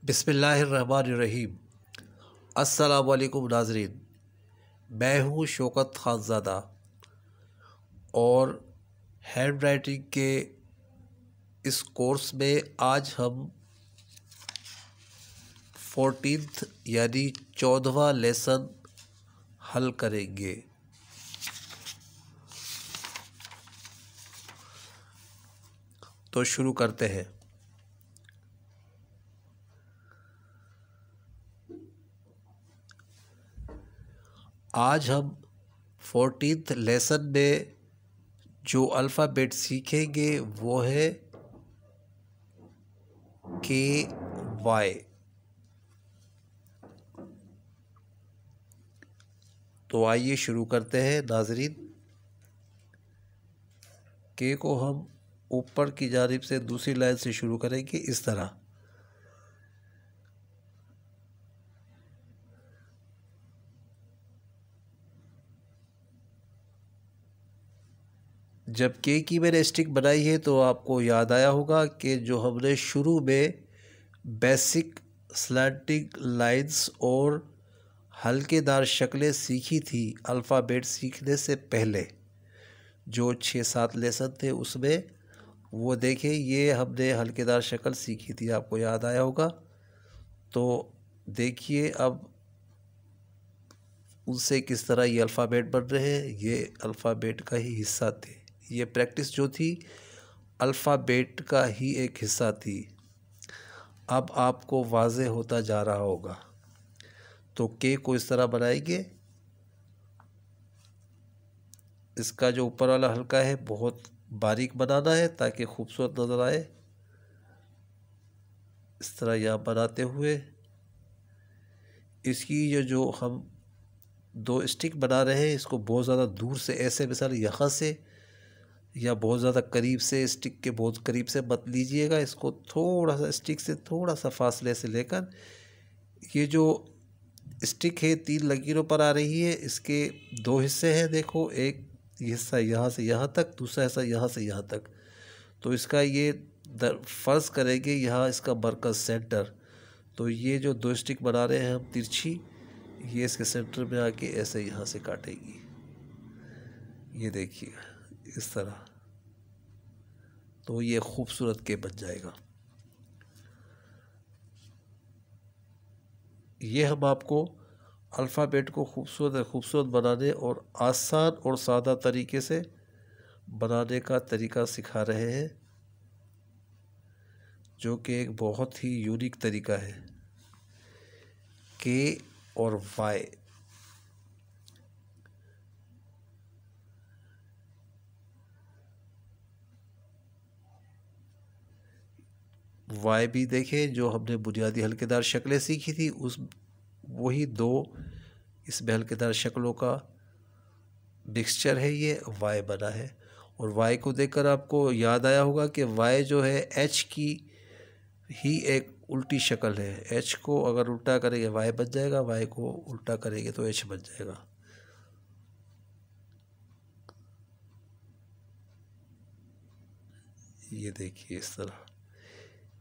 बिस्मिल्लाहिर्रहमानिर्रहीम। अस्सलाम वालेकुम नाज़रीन, मैं हूँ शौकत खानज़ादा और हैंड राइटिंग के इस कोर्स में आज हम 14th यानी 14वां लेसन हल करेंगे। तो शुरू करते हैं। आज हम 14th लेसन में जो अल्फ़ाबेट सीखेंगे वो है KY। तो आइए शुरू करते हैं नाज़रीन। के को हम ऊपर की जानिब से दूसरी लाइन से शुरू करेंगे इस तरह। जब के की मैंने स्टिक बनाई है तो आपको याद आया होगा कि जो हमने शुरू में बेसिक स्लैंटिंग लाइंस और हल्केदार शक्लें सीखी थी अल्फ़ाबेट सीखने से पहले, जो 6-7 लेसन थे उसमें, वो देखें ये हमने हल्केदार शक्ल सीखी थी, आपको याद आया होगा। तो देखिए अब उनसे किस तरह ये अल्फ़ाबेट बन रहे हैं। ये अल्फ़ाबेट का ही हिस्सा थे। ये प्रैक्टिस जो थी अल्फ़ाबेट का ही एक हिस्सा थी। अब आपको वाज़े होता जा रहा होगा। तो के को इस तरह बनाएंगे। इसका जो ऊपर वाला हल्का है बहुत बारीक बनाना है ताकि खूबसूरत नज़र आए। इस तरह यहाँ बनाते हुए इसकी ये जो हम दो स्टिक बना रहे हैं इसको बहुत ज़्यादा दूर से ऐसे मिसाल यहाँ से या बहुत ज़्यादा करीब से, स्टिक के बहुत करीब से मत लीजिएगा। इसको थोड़ा सा स्टिक से थोड़ा सा फासले से लेकर, ये जो स्टिक है 3 लकीरों पर आ रही है, इसके 2 हिस्से हैं। देखो, एक हिस्सा यहाँ से यहाँ तक, दूसरा हिस्सा यहाँ से यहाँ तक। तो इसका ये फ़र्ज़ करेंगे यहाँ इसका मरकज़ सेंटर। तो ये जो 2 स्टिक बना रहे हैं हम तिरछी, ये इसके सेंटर में आके ऐसे यहाँ से काटेगी। ये देखिए इस तरह। तो ये खूबसूरत के बन जाएगा। ये हम आपको अल्फ़ाबेट को खूबसूरत बनाने और आसान और सादा तरीके से बनाने का तरीका सिखा रहे हैं, जो कि एक बहुत ही यूनिक तरीका है। के और वाई। वाई भी देखें, जो हमने बुनियादी हल्केदार शक्लें सीखी थी उस वही 2 इसमें हल्केदार शक्लों का मिक्सचर है, ये वाई बना है। और वाई को देखकर आपको याद आया होगा कि वाई जो है एच की ही एक उल्टी शक्ल है। एच को अगर उल्टा करेंगे वाई बन जाएगा, वाई को उल्टा करेंगे तो एच बन जाएगा। ये देखिए इस तरह।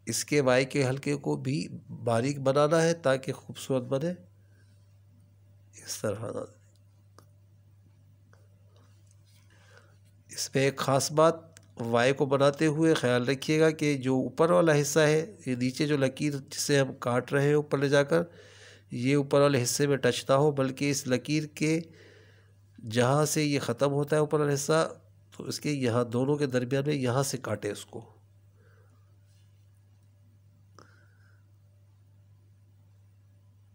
इसके वाई के हल्के को भी बारीक बनाना है ताकि खूबसूरत बने। इस तरह। इसमें एक ख़ास बात, वाई को बनाते हुए ख्याल रखिएगा कि जो ऊपर वाला हिस्सा है, ये नीचे जो लकीर जिसे हम काट रहे हैं ऊपर ले जाकर, ये ऊपर वाले हिस्से में टच ना हो, बल्कि इस लकीर के जहाँ से ये ख़त्म होता है ऊपर वाला हिस्सा, तो इसके यहाँ दोनों के दरमियान में यहाँ से काटे उसको।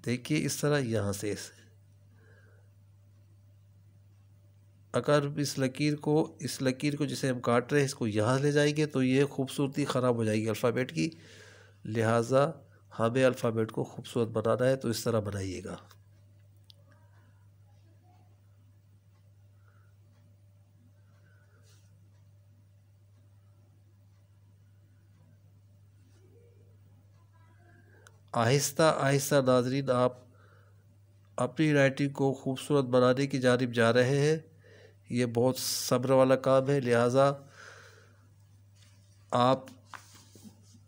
देखिए इस तरह यहाँ से इसे। अगर इस लकीर को जिसे हम काट रहे हैं इसको यहाँ ले जाएंगे तो ये खूबसूरती ख़राब हो जाएगी अल्फ़ाबेट की। लिहाजा हमें अल्फ़ाबेट को खूबसूरत बनाना है, तो इस तरह बनाइएगा। आहिस्ता आहिस्ता नाज़रीन आप अपनी राइटिंग को खूबसूरत बनाने की जानिब जा रहे हैं। ये बहुत सब्र वाला काम है, लिहाजा आप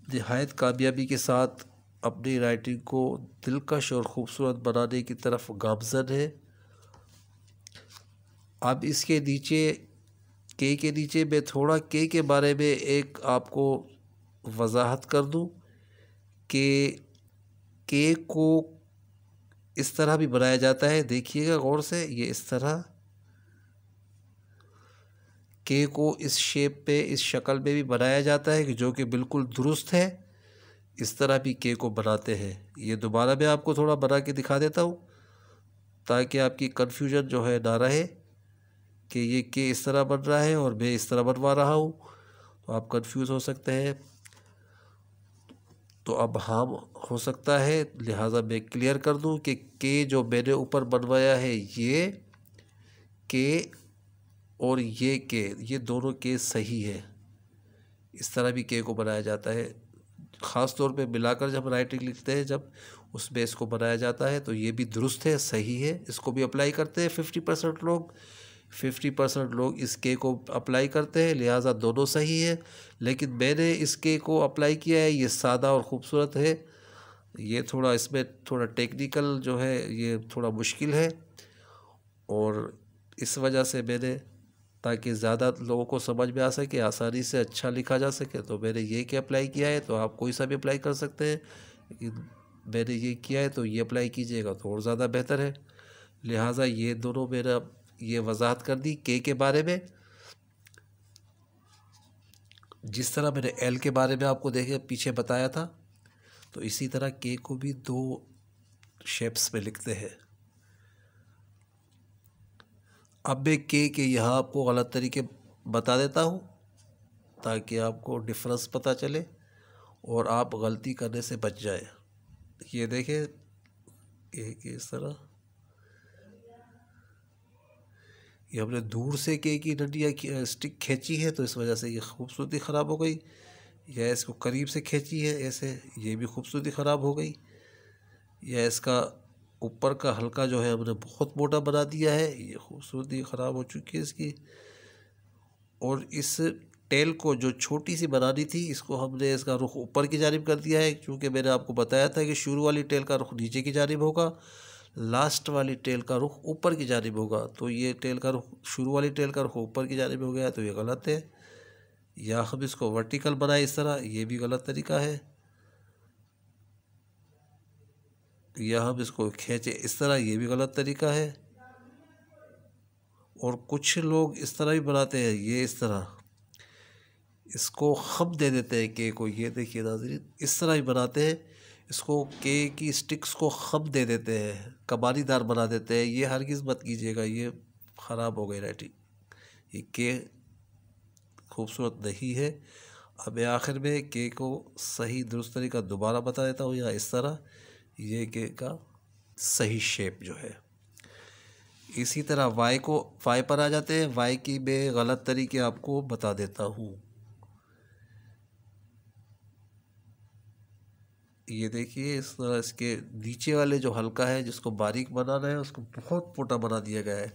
निहायत कामयाबी के साथ अपनी राइटिंग को दिलकश और ख़ूबसूरत बनाने की तरफ गामज़न है। अब इसके नीचे के नीचे मैं थोड़ा के बारे में एक आपको वजाहत कर दूं कि के को इस तरह भी बनाया जाता है। देखिएगा गौर से, ये इस तरह के को इस शेप पे, इस शक्ल में भी बनाया जाता है कि जो कि बिल्कुल दुरुस्त है। इस तरह भी के को बनाते हैं। ये दोबारा मैं आपको थोड़ा बना के दिखा देता हूँ ताकि आपकी कन्फ्यूजन जो है ना रहे कि ये के इस तरह बन रहा है और मैं इस तरह बनवा रहा हूँ, तो आप कंफ्यूज हो सकते हैं। तो अब हम हो सकता है, लिहाजा मैं क्लियर कर दूं कि के जो मैंने ऊपर बनवाया है ये के और ये दोनों के सही है। इस तरह भी के को बनाया जाता है। ख़ास तौर पे मिलाकर जब राइटिंग लिखते हैं, जब उसमें इसको बनाया जाता है तो ये भी दुरुस्त है, सही है। इसको भी अप्लाई करते हैं 50% लोग, 50% लोग इस के को अप्लाई करते हैं, लिहाजा दोनों सही है। लेकिन मैंने इस के को अप्लाई किया है, ये सादा और ख़ूबसूरत है। ये थोड़ा, इसमें थोड़ा टेक्निकल जो है ये थोड़ा मुश्किल है, और इस वजह से मैंने, ताकि ज़्यादा लोगों को समझ में आ सके, आसानी से अच्छा लिखा जा सके, तो मैंने ये के अप्लाई किया है। तो आप कोई सा भी अप्लाई कर सकते हैं, लेकिन मैंने ये किया है तो ये अप्लाई कीजिएगा तो और ज़्यादा बेहतर है। लिहाजा ये दोनों मेरा ये वजाहत कर दी के बारे में। जिस तरह मैंने एल के बारे में आपको देखे पीछे बताया था, तो इसी तरह के को भी दो शेप्स में लिखते हैं। अब मैं के यहाँ आपको गलत तरीके बता देता हूँ ताकि आपको डिफरेंस पता चले और आप गलती करने से बच जाए। ये देखें, के इस तरह, ये हमने दूर से के की डंडिया स्टिक खींची है तो इस वजह से ये खूबसूरती ख़राब हो गई, या इसको करीब से खींची है ऐसे, ये भी खूबसूरती ख़राब हो गई। या इसका ऊपर का हल्का जो है हमने बहुत मोटा बना दिया है, ये खूबसूरती ख़राब हो चुकी है इसकी। और इस टेल को जो छोटी सी बनानी थी, इसको हमने इसका रुख ऊपर की जानिब कर दिया है, क्योंकि मैंने आपको बताया था कि शुरू वाली टेल का रुख नीचे की जानिब होगा, लास्ट वाली टेल का रुख ऊपर की जानिब होगा। तो ये टेल का रुख, शुरू वाली टेल का रुख ऊपर की जानिब हो गया, तो ये गलत है। या हम इसको वर्टिकल बनाए इस तरह, ये भी गलत तरीका है। या हम इसको खींचे इस तरह, ये भी गलत तरीका है। और कुछ लोग इस तरह भी बनाते हैं, ये इस तरह इसको खम दे देते हैं के को। ये देखिए नाज़रीन, इस तरह ही बनाते हैं इसको, के की स्टिक्स को खम दे देते हैं, कबालीदार बना देते हैं। ये हरगिज़ मत कीजिएगा, ये ख़राब हो गई राइटिंग, ये के खूबसूरत नहीं है। अब मैं आखिर में के को सही दुरुस्त तरीका दोबारा बता देता हूँ। या इस तरह, ये के का सही शेप जो है। इसी तरह वाई पर आ जाते हैं। वाई की मैं गलत तरीके आपको बता देता हूँ। ये देखिए, इस तरह इसके नीचे वाले जो हल्का है, जिसको बारीक बनाना है, उसको बहुत मोटा बना दिया गया है,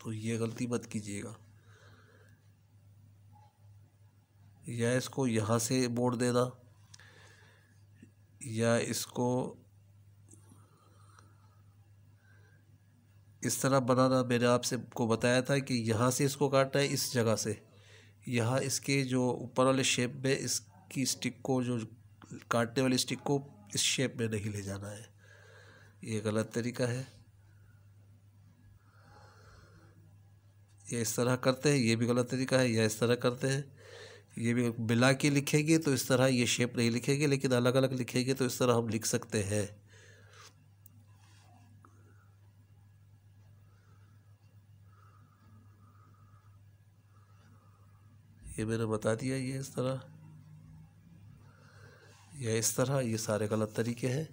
तो ये गलती मत कीजिएगा। या इसको यहाँ से मोड़ देना, या इसको इस तरह बनाना। मैंने आपसे को बताया था कि यहाँ से इसको काटना है, इस जगह से, यहाँ इसके जो ऊपर वाले शेप में इसकी स्टिक को, जो काटने वाली स्टिक को इस शेप में नहीं ले जाना है, ये गलत तरीका है। ये इस तरह करते हैं, ये भी गलत तरीका है। या इस तरह करते हैं, ये भी मिला के लिखेंगे तो इस तरह ये शेप नहीं लिखेंगे, लेकिन अलग अलग लिखेंगे तो इस तरह हम लिख सकते हैं। ये मैंने बता दिया, ये इस तरह या इस तरह, ये सारे गलत तरीके हैं।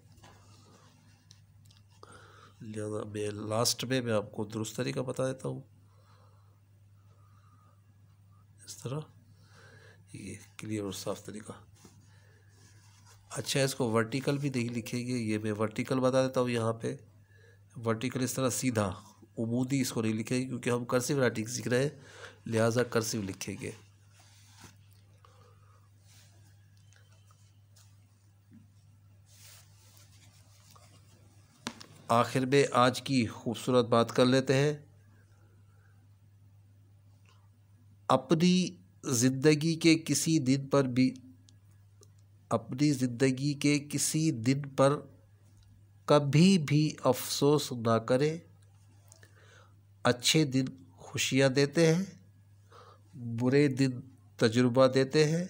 लिहाजा मैं लास्ट में मैं आपको दुरुस्त तरीका बता देता हूँ। इस तरह, ये क्लियर और साफ तरीका। अच्छा, इसको वर्टिकल भी नहीं लिखेंगे, ये मैं वर्टिकल बता देता हूँ। यहाँ पे वर्टिकल इस तरह सीधा उमूदी इसको नहीं लिखेंगे, क्योंकि हम कर्सिव राइटिंग सीख रहे हैं, लिहाजा कर्सिव लिखेंगे। आखिर में आज की खूबसूरत बात कर लेते हैं। अपनी ज़िंदगी के किसी दिन पर भी अपनी ज़िंदगी के किसी दिन पर कभी भी अफसोस ना करें। अच्छे दिन खुशियाँ देते हैं, बुरे दिन तजुर्बा देते हैं,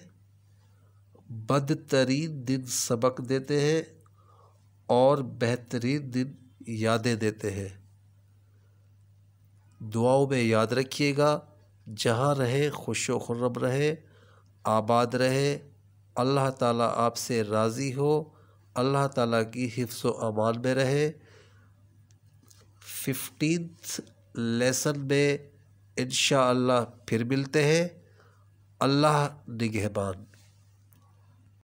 बदतरीन दिन सबक देते हैं और बेहतरीन दिन यादें देते हैं। दुआओं में याद रखिएगा। जहाँ रहे खुश व खुर्रम रहे, आबाद रहे। अल्लाह ताला आपसे राज़ी हो, अल्लाह ताला की हिफ्ज़ व अमान में रहे। 15th लेसन में इंशाअल्लाह फिर मिलते हैं। अल्लाह निगहबान।